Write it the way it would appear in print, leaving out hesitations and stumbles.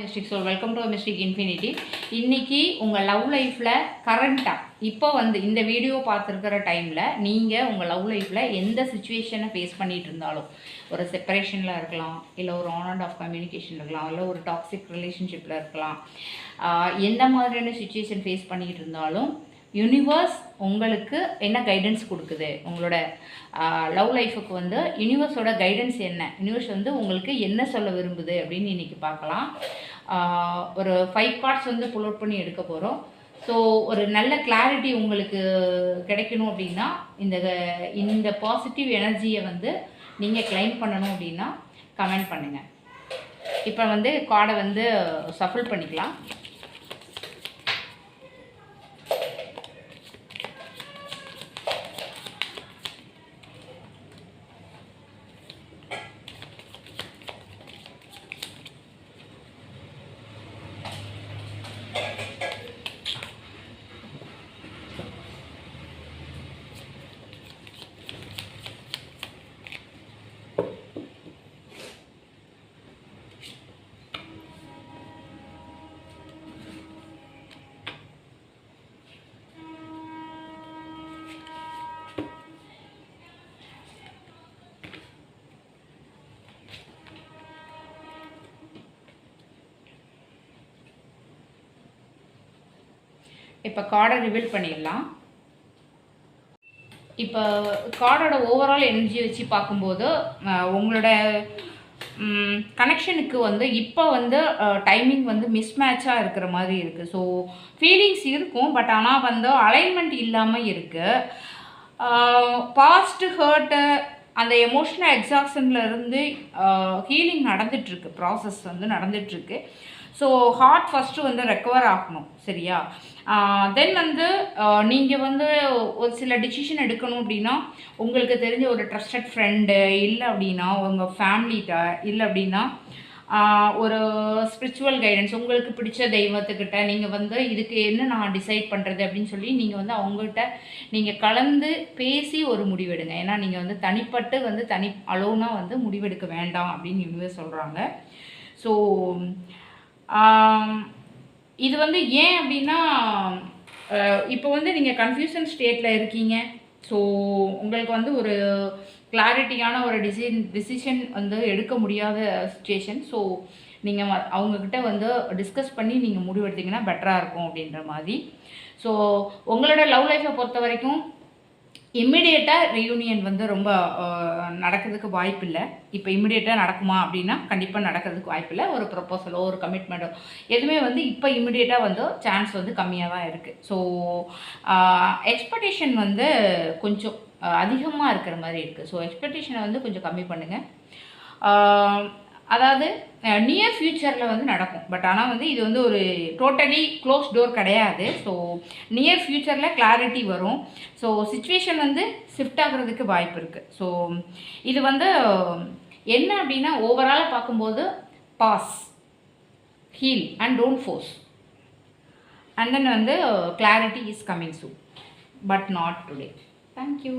Mystic so welcome to mystic infinity. இன்றைக்கி உங்கள் love லைஃப்பில் கரண்ட்டாக இப்போ இந்த வீடியோ பார்த்துருக்கிற டைமில் நீங்கள் உங்கள் லவ் லைஃப்பில் எந்த சுச்சுவேஷனை ஃபேஸ் பண்ணிகிட்டு இருந்தாலும், ஒரு செப்பரேஷனில் இருக்கலாம், இல்லை ஒரு ஆன் அண்ட் ஆஃப் கம்யூனிகேஷன் இருக்கலாம், இல்லை ஒரு டாக்ஸிக் ரிலேஷன்ஷிப்பில் இருக்கலாம், எந்த மாதிரியான சுச்சுவேஷன் ஃபேஸ் பண்ணிகிட்டு இருந்தாலும் யூனிவர்ஸ் உங்களுக்கு என்ன கைடன்ஸ் கொடுக்குது, உங்களோட லவ் லைஃபுக்கு யூனிவர்ஸோட கைடன்ஸ் என்ன, யூனிவர்ஸ் உங்களுக்கு என்ன சொல்ல விரும்புது அப்படின்னு இன்றைக்கி பார்க்கலாம். ஒரு 5 கார்ட்ஸ் புல் அவுட் பண்ணி எடுக்க போகிறோம். ஸோ ஒரு நல்ல கிளாரிட்டி உங்களுக்கு கிடைக்கணும் அப்படின்னா இந்த பாசிட்டிவ் எனர்ஜியை நீங்கள் கிளைம் பண்ணணும் அப்படின்னா கமெண்ட் பண்ணுங்கள். இப்போ கார்டை சஃபிள் பண்ணிக்கலாம். இப்போ கார்டை ரிவீல் பண்ணிடலாம். இப்போ கார்டோட ஓவரால் எனர்ஜி வச்சு பார்க்கும்போது உங்களோட கனெக்ஷனுக்கு இப்போ டைமிங் மிஸ்மேட்சாக இருக்கிற மாதிரி இருக்குது. ஸோ ஃபீலிங்ஸ் இருக்கும், பட் ஆனால் அலைன்மெண்ட் இல்லாமல் இருக்குது. பாஸ்ட் ஹர்ட்டு அந்த எமோஷ்னல் எக்ஸாக்ஷன்லேருந்து ஹீலிங் நடந்துகிட்ருக்கு, ப்ராசஸ் நடந்துகிட்ருக்கு. ஸோ ஹார்ட் ஃபஸ்ட்டு ரெக்கவர் ஆகணும், சரியா? தென் நீங்கள் ஒரு சில டிசிஷன் எடுக்கணும் அப்படின்னா உங்களுக்கு தெரிஞ்ச ஒரு ட்ரஸ்டட் ஃப்ரெண்டு, இல்லை அப்படின்னா உங்கள் ஃபேமிலிகிட்ட, இல்லை அப்படின்னா ஒரு ஸ்பிரிச்சுவல் கைடன்ஸ், உங்களுக்கு பிடிச்ச தெய்வத்துக்கிட்ட நீங்கள் இதுக்கு என்ன நான் டிசைட் பண்ணுறது அப்படின்னு சொல்லி நீங்கள் அவங்ககிட்ட நீங்கள் கலந்து பேசி ஒரு முடிவெடுங்க. ஏன்னா நீங்கள் தனிப்பட்டு அலோனாக முடிவெடுக்க வேண்டாம் அப்படின்னு யூனிவர்ஸ் சொல்கிறாங்க. ஸோ இது ஏன் அப்படின்னா இப்போ நீங்கள் கன்ஃபியூஷன் ஸ்டேட்டில் இருக்கீங்க. ஸோ உங்களுக்கு ஒரு கிளாரிட்டியான ஒரு டிசிஷன் எடுக்க முடியாத சுச்சுவேஷன். ஸோ நீங்கள் அவங்கக்கிட்ட டிஸ்கஸ் பண்ணி நீங்கள் முடிவெடுத்தீங்கன்னா பெட்டராக இருக்கும் அப்படின்ற மாதிரி. ஸோ உங்களோட லவ் லைஃப்பை பொறுத்த வரைக்கும் இம்மிடியேட்டாக ரீயூனியன் ரொம்ப நடக்கிறதுக்கு வாய்ப்பு இல்லை. இப்போ இம்மிடியேட்டாக நடக்குமா அப்படின்னா கண்டிப்பாக நடக்கிறதுக்கு வாய்ப்பு இல்லை. ஒரு ப்ரொப்போசலோ ஒரு கமிட்மெண்ட்டோ எதுவுமே இப்போ இம்மிடியேட்டாக சான்ஸ் கம்மியாக தான் இருக்குது. ஸோ எக்ஸ்பெக்டேஷன் கொஞ்சம் அதிகமாக இருக்கிற மாதிரி இருக்குது. ஸோ எக்ஸ்பெக்டேஷனை கொஞ்சம் கம்மி பண்ணுங்கள். அதாவது நியர் ஃப்யூச்சரில் நடக்கும், பட் ஆனால் இது ஒரு டோட்டலி க்ளோஸ் டோர் கிடையாது. ஸோ நியர் ஃப்யூச்சரில் கிளாரிட்டி வரும். ஸோ சிச்சுவேஷன் ஷிஃப்ட் ஆகிறதுக்கு வாய்ப்பு இருக்குது. ஸோ இது என்ன அப்படின்னா ஓவராலாக பார்க்கும்போது pause, heal and don't force, and then clarity is coming soon, but not today. Thank you.